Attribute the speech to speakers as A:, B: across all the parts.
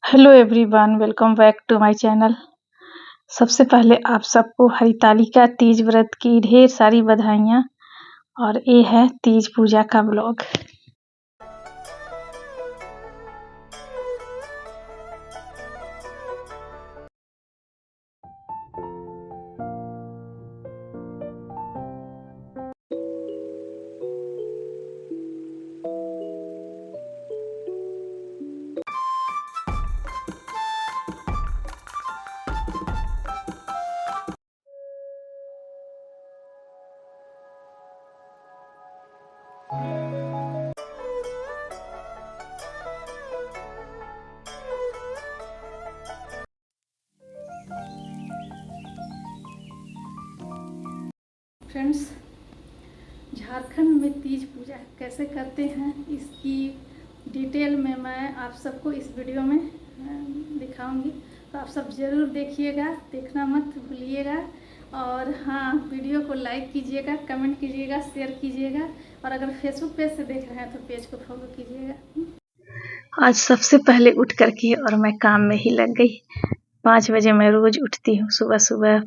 A: Hello everyone, welcome back to my channel. सबसे पहले आप सबको हरितालिका तीज व्रत की ढेर सारी बधाइयाँ। और ये है तीज पूजा का ब्लॉग। फ्रेंड्स, झारखंड में तीज पूजा कैसे करते हैं इसकी डिटेल में मैं आप सबको इस वीडियो में दिखाऊंगी। तो आप सब ज़रूर देखिएगा, देखना मत भूलिएगा। और हाँ, वीडियो को लाइक कीजिएगा, कमेंट कीजिएगा, शेयर कीजिएगा। और अगर फेसबुक पेज से देख रहे हैं तो पेज को फॉलो कीजिएगा। आज सबसे पहले उठ करके और मैं काम में ही लग गई। 5 बजे मैं रोज़ उठती हूँ। सुबह सुबह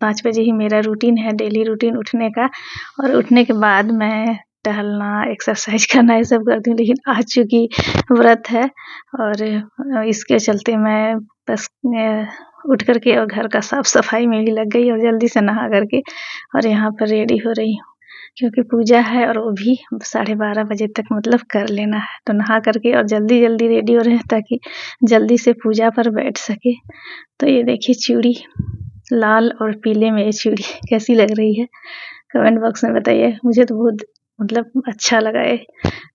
A: 5 बजे ही मेरा रूटीन है, डेली रूटीन उठने का। और उठने के बाद मैं टहलना, एक्सरसाइज करना ये सब करती हूँ। लेकिन आज चूँकि व्रत है और इसके चलते मैं बस उठ करके और घर का साफ़ सफाई में ही लग गई और जल्दी से नहा करके और यहाँ पर रेडी हो रही हूँ, क्योंकि पूजा है और वो भी 12:30 बजे तक मतलब कर लेना है। तो नहा करके और जल्दी जल्दी रेडी हो रहे हैं ताकि जल्दी से पूजा पर बैठ सके। तो ये देखिए चूड़ी, लाल और पीले में ये चूड़ी कैसी लग रही है, कमेंट बॉक्स में बताइए। मुझे तो बहुत मतलब अच्छा लगा ये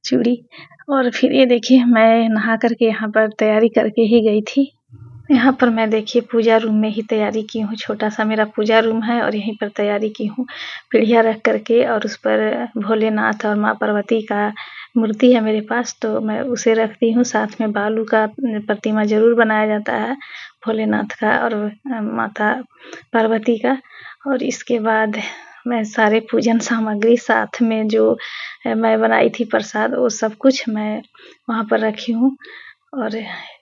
A: चूड़ी। और फिर ये देखिए मैं नहा करके यहाँ पर तैयारी करके ही गई थी। यहाँ पर मैं देखिए पूजा रूम में ही तैयारी की हूँ। छोटा सा मेरा पूजा रूम है और यहीं पर तैयारी की हूँ। पीढ़िया रख करके और उस पर भोलेनाथ और माँ पार्वती का मूर्ति है मेरे पास, तो मैं उसे रखती हूँ। साथ में बालू का प्रतिमा ज़रूर बनाया जाता है, भोलेनाथ का और माता पार्वती का। और इसके बाद मैं सारे पूजन सामग्री साथ में जो मैं बनाई थी प्रसाद, वो सब कुछ मैं वहाँ पर रखी हूँ। और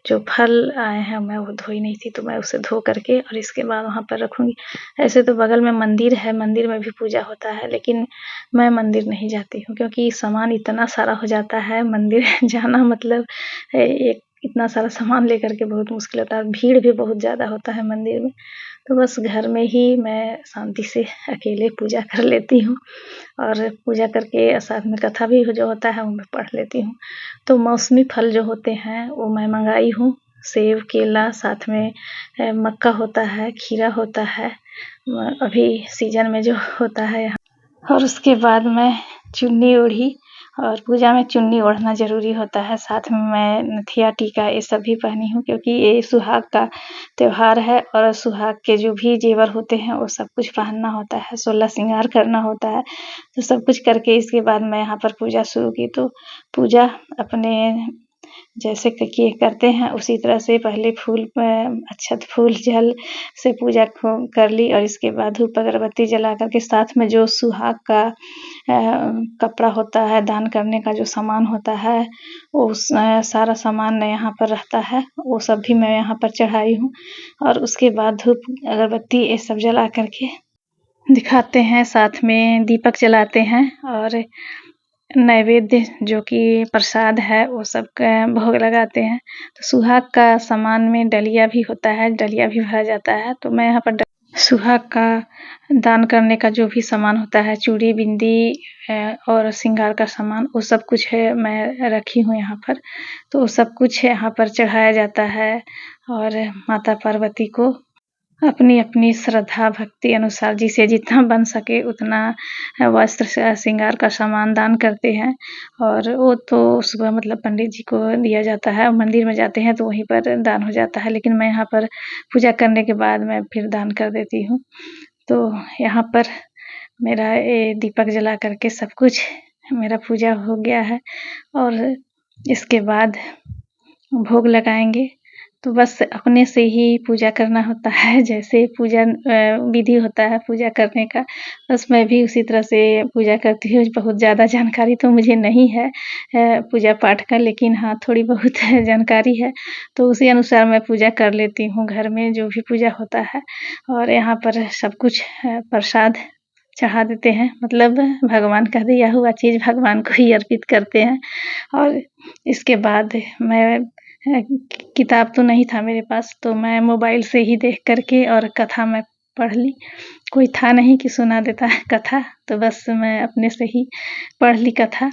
A: जो फल आए हैं मैं वो धोई नहीं थी, तो मैं उसे धो करके और इसके बाद वहाँ पर रखूँगी। ऐसे तो बगल में मंदिर है, मंदिर में भी पूजा होता है, लेकिन मैं मंदिर नहीं जाती हूँ क्योंकि सामान इतना सारा हो जाता है। मंदिर जाना मतलब एक इतना सारा सामान लेकर के बहुत मुश्किल होता है। भीड़ भी बहुत ज़्यादा होता है मंदिर में। तो बस घर में ही मैं शांति से अकेले पूजा कर लेती हूँ और पूजा करके साथ में कथा भी जो होता है वो मैं पढ़ लेती हूँ। तो मौसमी फल जो होते हैं वो मैं मंगाई हूँ, सेब, केला, साथ में मक्का होता है, खीरा होता है, अभी सीजन में जो होता है। और उसके बाद मैं चुन्नी ओढ़ी और पूजा में चुन्नी ओढ़ना ज़रूरी होता है। साथ में मैं नथिया, टीका ये सब भी पहनी हूँ क्योंकि ये सुहाग का त्योहार है और सुहाग के जो भी जेवर होते हैं वो सब कुछ पहनना होता है, 16 श्रृंगार करना होता है। तो सब कुछ करके इसके बाद मैं यहाँ पर पूजा शुरू की। तो पूजा अपने जैसे कि करते हैं उसी तरह से पहले फूल अक्षत, फूल, जल से पूजा को कर ली और इसके बाद धूप अगरबत्ती जला करके साथ में जो सुहाग का कपड़ा होता है, दान करने का जो सामान होता है, वो सारा सामान यहाँ पर रहता है, वो सब भी मैं यहाँ पर चढ़ाई हूँ। और उसके बाद धूप अगरबत्ती ये सब जला करके दिखाते हैं, साथ में दीपक जलाते हैं और नैवेद्य जो कि प्रसाद है वो सब का भोग लगाते हैं। तो सुहाग का सामान में डलिया भी होता है, डलिया भी भरा जाता है। तो मैं यहाँ पर सुहाग का दान करने का जो भी सामान होता है, चूड़ी, बिंदी और श्रृंगार का सामान, वो सब कुछ है मैं रखी हूँ यहाँ पर। तो वो सब कुछ यहाँ पर चढ़ाया जाता है और माता पार्वती को अपनी अपनी श्रद्धा भक्ति अनुसार जिसे जितना बन सके उतना वस्त्र श्रृंगार का सामान दान करते हैं। और वो तो सुबह मतलब पंडित जी को दिया जाता है, मंदिर में जाते हैं तो वहीं पर दान हो जाता है, लेकिन मैं यहाँ पर पूजा करने के बाद मैं फिर दान कर देती हूँ। तो यहाँ पर मेरा ये दीपक जला करके सब कुछ मेरा पूजा हो गया है और इसके बाद भोग लगाएंगे। तो बस अपने से ही पूजा करना होता है, जैसे पूजा विधि होता है पूजा करने का, बस मैं भी उसी तरह से पूजा करती हूँ। बहुत ज़्यादा जानकारी तो मुझे नहीं है पूजा पाठ का, लेकिन हाँ, थोड़ी बहुत जानकारी है, तो उसी अनुसार मैं पूजा कर लेती हूँ घर में जो भी पूजा होता है। और यहाँ पर सब कुछ प्रसाद चढ़ा देते हैं, मतलब भगवान का दिया हुआ चीज़ भगवान को ही अर्पित करते हैं। और इसके बाद मैं किताब तो नहीं था मेरे पास, तो मैं मोबाइल से ही देख कर के और कथा मैं पढ़ ली। कोई था नहीं कि सुना देता है कथा, तो बस मैं अपने से ही पढ़ ली कथा।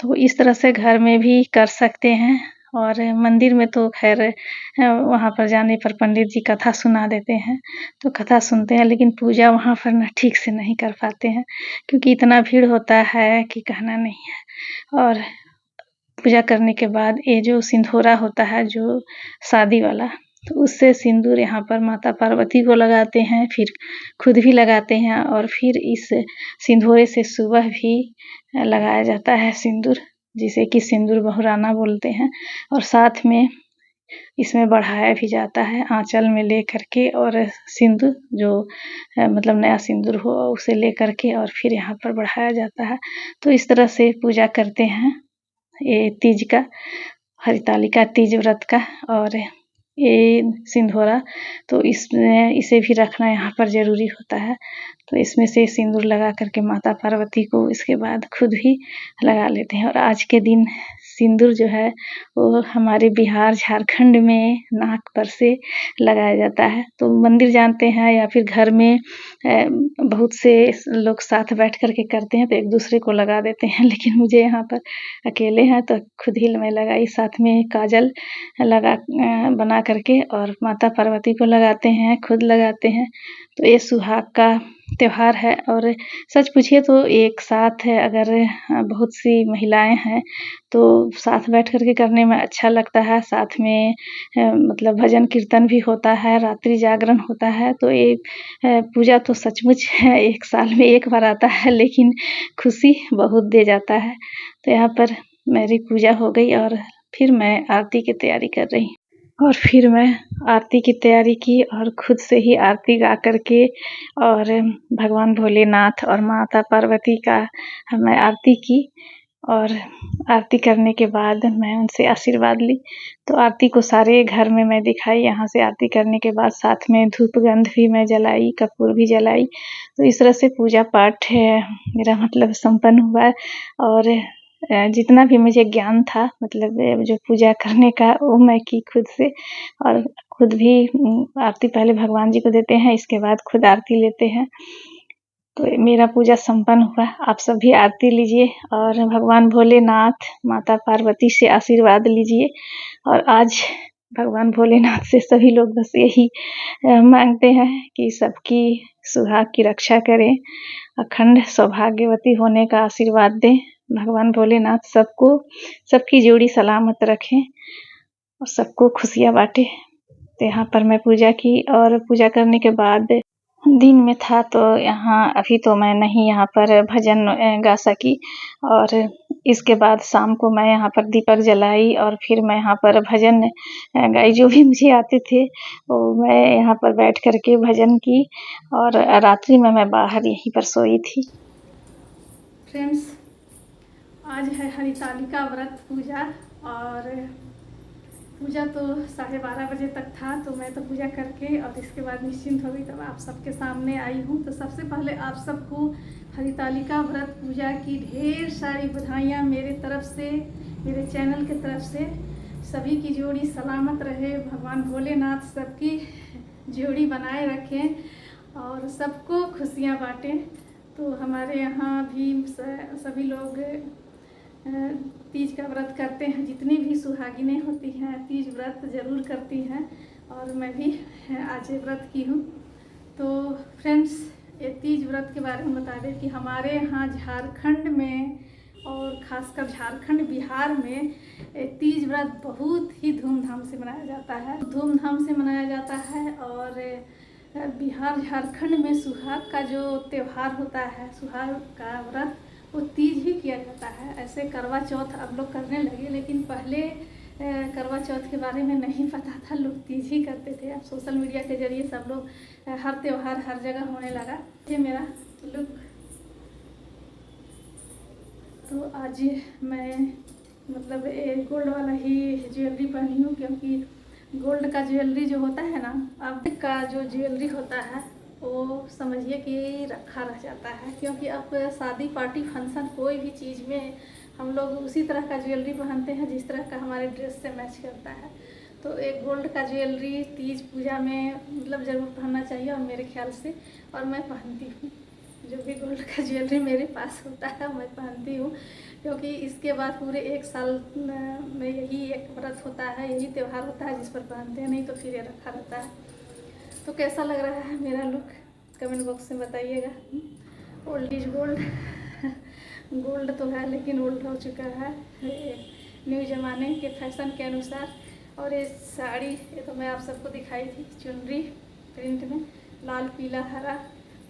A: तो इस तरह से घर में भी कर सकते हैं। और मंदिर में तो खैर वहाँ पर जाने पर पंडित जी कथा सुना देते हैं, तो कथा सुनते हैं, लेकिन पूजा वहाँ पर ना ठीक से नहीं कर पाते हैं, क्योंकि इतना भीड़ होता है कि कहना नहीं है। और पूजा करने के बाद ये जो सिंदूरा होता है जो शादी वाला, तो उससे सिंदूर यहाँ पर माता पार्वती को लगाते हैं, फिर खुद भी लगाते हैं, और फिर इस सिंदूरे से सुबह भी लगाया जाता है सिंदूर, जिसे कि सिंदूर बहुराना बोलते हैं। और साथ में इसमें बढ़ाया भी जाता है आंचल में ले करके, और सिंदूर जो मतलब नया सिंदूर हो उसे ले करके और फिर यहाँ पर बढ़ाया जाता है। तो इस तरह से पूजा करते हैं ये तीज का, हरितालिका तीज व्रत का। और ये सिंदूरा तो इसमें इसे भी रखना यहाँ पर ज़रूरी होता है, तो इसमें से सिंदूर लगा करके माता पार्वती को इसके बाद खुद भी लगा लेते हैं। और आज के दिन सिंदूर जो है वो हमारे बिहार झारखंड में नाक पर से लगाया जाता है। तो मंदिर जानते हैं या फिर घर में बहुत से लोग साथ बैठ कर के करते हैं तो एक दूसरे को लगा देते हैं, लेकिन मुझे यहाँ पर अकेले हैं तो खुद ही मैं लगाई, साथ में काजल लगा बना करके और माता पार्वती को लगाते हैं, खुद लगाते हैं। तो ये सुहाग का त्योहार है। और सच पूछिए तो एक साथ है, अगर बहुत सी महिलाएं हैं तो साथ बैठ कर के करने में अच्छा लगता है। साथ में मतलब भजन कीर्तन भी होता है, रात्रि जागरण होता है। तो ये पूजा तो सचमुच है एक साल में एक बार आता है, लेकिन खुशी बहुत दे जाता है। तो यहाँ पर मेरी पूजा हो गई और फिर मैं आरती की तैयारी कर रही हूँ। और फिर मैं आरती की तैयारी की और खुद से ही आरती गा कर के और भगवान भोलेनाथ और माता पार्वती का मैं आरती की। और आरती करने के बाद मैं उनसे आशीर्वाद ली। तो आरती को सारे घर में मैं दिखाई। यहाँ से आरती करने के बाद साथ में धूप गंध भी मैं जलाई, कपूर भी जलाई। तो इस तरह से पूजा पाठ मेरा मतलब संपन्न हुआ। और जितना भी मुझे ज्ञान था मतलब जो पूजा करने का वो मैं की खुद से। और खुद भी आरती पहले भगवान जी को देते हैं, इसके बाद खुद आरती लेते हैं। तो मेरा पूजा संपन्न हुआ। आप सब भी आरती लीजिए और भगवान भोलेनाथ माता पार्वती से आशीर्वाद लीजिए। और आज भगवान भोलेनाथ से सभी लोग बस यही मांगते हैं कि सबकी सुहाग की रक्षा करें, अखंड सौभाग्यवती होने का आशीर्वाद दें। भगवान भोलेनाथ सबको सबकी जोड़ी सलामत रखें और सबको खुशियाँ बांटे। तो यहाँ पर मैं पूजा की और पूजा करने के बाद दिन में था तो यहाँ अभी तो मैं नहीं यहाँ पर भजन गा सकी। और इसके बाद शाम को मैं यहाँ पर दीपक जलाई और फिर मैं यहाँ पर भजन गाई, जो भी मुझे आते थे वो मैं यहाँ पर बैठ कर के भजन की। और रात्रि में मैं बाहर यहीं पर सोई थी। फ्रेंड्स, आज है हरितालिका व्रत पूजा और पूजा तो 12:30 बजे तक था। तो मैं तो पूजा करके और इसके बाद निश्चिंत हो गई, तब आप सबके सामने आई हूँ। तो सबसे पहले आप सबको हरितालिका व्रत पूजा की ढेर सारी बधाइयाँ मेरे तरफ से, मेरे चैनल की तरफ से। सभी की जोड़ी सलामत रहे, भगवान भोलेनाथ सबकी जोड़ी बनाए रखें और सबको खुशियाँ बांटें। तो हमारे यहाँ भी सभी लोग तीज का व्रत करते हैं। जितनी भी सुहागिनें होती हैं तीज व्रत ज़रूर करती हैं और मैं भी आज व्रत की हूँ। तो फ्रेंड्स, ये तीज व्रत के बारे में बता दें कि हमारे यहाँ झारखंड में और ख़ासकर झारखंड बिहार में तीज व्रत बहुत ही धूमधाम से मनाया जाता है, धूमधाम से मनाया जाता है। और बिहार झारखंड में सुहाग का जो त्यौहार होता है, सुहाग का व्रत, वो तीज ही किया जाता है। ऐसे करवा चौथ अब लोग करने लगे, लेकिन पहले करवा चौथ के बारे में नहीं पता था, लोग तीज ही करते थे। अब सोशल मीडिया के जरिए सब लोग हर त्यौहार हर जगह होने लगा। ये मेरा लुक। तो आज मैं मतलब गोल्ड वाला ही ज्वेलरी पहनी हूँ, क्योंकि गोल्ड का ज्वेलरी जो होता है ना, अब का जो ज्वेलरी होता है वो समझिए कि रखा रह जाता है। क्योंकि अब शादी पार्टी फंक्शन कोई भी चीज़ में हम लोग उसी तरह का ज्वेलरी पहनते हैं जिस तरह का हमारे ड्रेस से मैच करता है। तो एक गोल्ड का ज्वेलरी तीज पूजा में मतलब ज़रूर पहनना चाहिए, और मेरे ख्याल से और मैं पहनती हूँ। जो भी गोल्ड का ज्वेलरी मेरे पास होता है मैं पहनती हूँ, क्योंकि इसके बाद पूरे एक साल में यही एक व्रत होता है, यही त्यौहार होता है जिस पर पहनते हैं, नहीं तो फिर ये रखा रहता है। तो कैसा लग रहा है मेरा लुक, कमेंट बॉक्स में बताइएगा। Old is gold. गोल्ड तो है लेकिन ओल्ड हो चुका है न्यू ज़माने के फैशन के अनुसार। और ये साड़ी, ये तो मैं आप सबको दिखाई थी, चुनरी प्रिंट में लाल पीला हरा,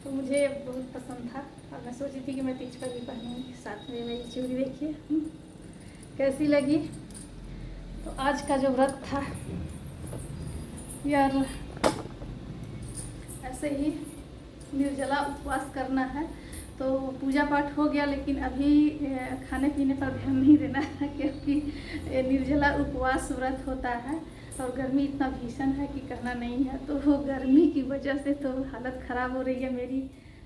A: तो मुझे बहुत पसंद था और मैं सोची थी कि मैं तीज पर भी पहनूंगी। साथ में मेरी चूड़ी देखिए कैसी लगी। तो आज का जो व्रत था यार, ऐसे ही निर्जला उपवास करना है। तो पूजा पाठ हो गया, लेकिन अभी खाने पीने पर ध्यान नहीं देना है, क्योंकि निर्जला उपवास व्रत होता है और गर्मी इतना भीषण है कि कहना नहीं है। तो वो गर्मी की वजह से तो हालत ख़राब हो रही है मेरी।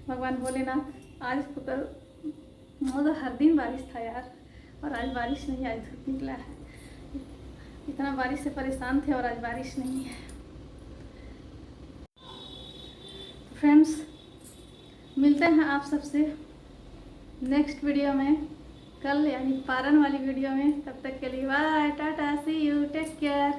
A: भगवान भोलेनाथ, आज तो मतलब हर दिन बारिश था यार, और आज बारिश नहीं, आज धूप निकला है। इतना बारिश से परेशान थे और आज बारिश नहीं है। फ्रेंड्स, मिलते हैं आप सबसे नेक्स्ट वीडियो में कल, यानी पारण वाली वीडियो में। तब तक के लिए bye, tata, see you, take care.